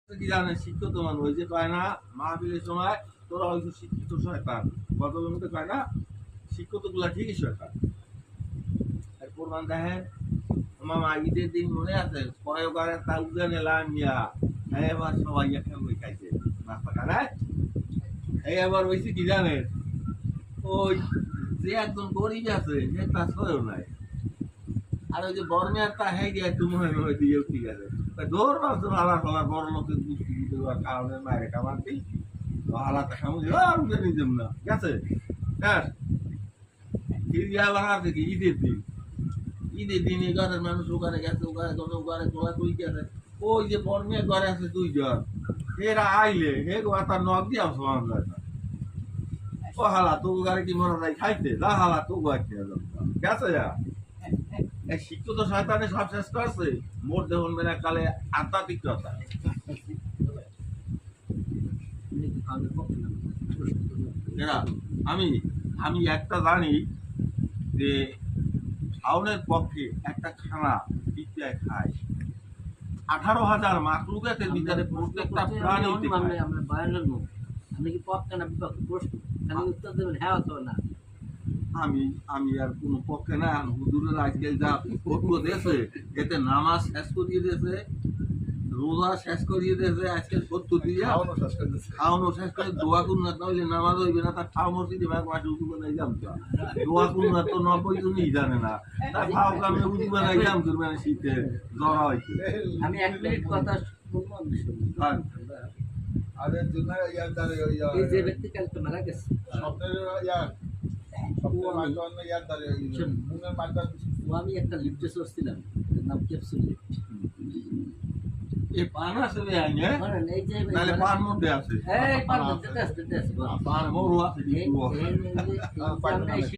কি জানে শিক্ষিত মানুষ ওই যে কয় না মাহফিলের সময় তোরা হয়তো শিক্ষিত শয়তান গতবের মধ্যে কয় না শিক্ষিত গুলা ঠিকই শয়তান। আর কোরবান দেখেন মামা ঈদের দিন মনে আছে পরে ওখানে তা উজান এলাম মিয়া এবার সবাই এখন ওই খাইছে নাস্তা খায় এই আবার হয়েছে কি জানেন ওই যে একজন গরিব আছে সে তার সয়েও নাই আর ওই যে বর্মের তা হয়ে গিয়ে তুমি হয়ে দিয়েও ঠিক আছে দৌড় মারছো হালা ফালা বড় লোকের দুষ্টি দেওয়ার কারণে মায়ের কামারটি হালাতে সামুদ্রিক আর উঠে নিতাম না গেছে হ্যাঁ ফিরিয়া বানার থেকে ঈদের দিন এই ঘরের মানুষ ওখানে গেছে ওখানে ওখানে তোলাতুলি গেছে ওই যে বর্মের ঘরে আছে দুইজন এরা আইলে হে তার নখ দিয়ে সমান যায় না ও হালা তো গাড়ি কি মনে হয় খাইতে যা হালা তো গাইতে গেছে যা এই শিক্ষিত শয়তানে সব শেষ করছে মোট দেখুন মেনা কালে আধ্যাত্মিকতা আমি আমি একটা জানি যে খাওনের পক্ষে একটা খানা বিদ্যায় খায় 18,000 মাকলুকাতের ভিতরে প্রত্যেকটা প্রাণী আমরা বয়ানের মুখ আপনি কি পক্ষে না বিপক্ষে প্রশ্ন আমি উত্তর দেবেন হ্যাঁ অথবা না। আমি আর কোন পক্ষে না হুজুরের আজকাল যা ফটো দিয়েছে এতে নামাজ শেষ করিয়ে দিয়েছে রোজা শেষ করিয়ে দিয়েছে আজকাল সত্য দিয়ে খাওয়ানো শেষ করে দোয়া করুন না তাহলে নামাজ হইবে না তার খাওয়া মসজিদে ভাগ মাসে উজু বানাই যাম তো দোয়া করুন না তো 90 জনই জানে না তার খাওয়া কামে উজু বানাই যাম করবে না শীতে জ্বর হয়েছে। আমি 1 মিনিট কথা শুনবো আরে দুনিয়া ইয়ার দাঁড়ে এই যে ব্যক্তি কালকে মারা গেছে স্বপ্নের ইয়ার স্বপ্নের মাধ্যমে ইয়ার দাঁড়ে মুনের মাধ্যমে আমি একটা লিফটে চড়ছিলাম নাম ক্যাপসুল লিফট এই পান আছে রে আইনে এই যে নালে পান মধ্যে আছে এই পান মধ্যে আছে পান মোর আছে এই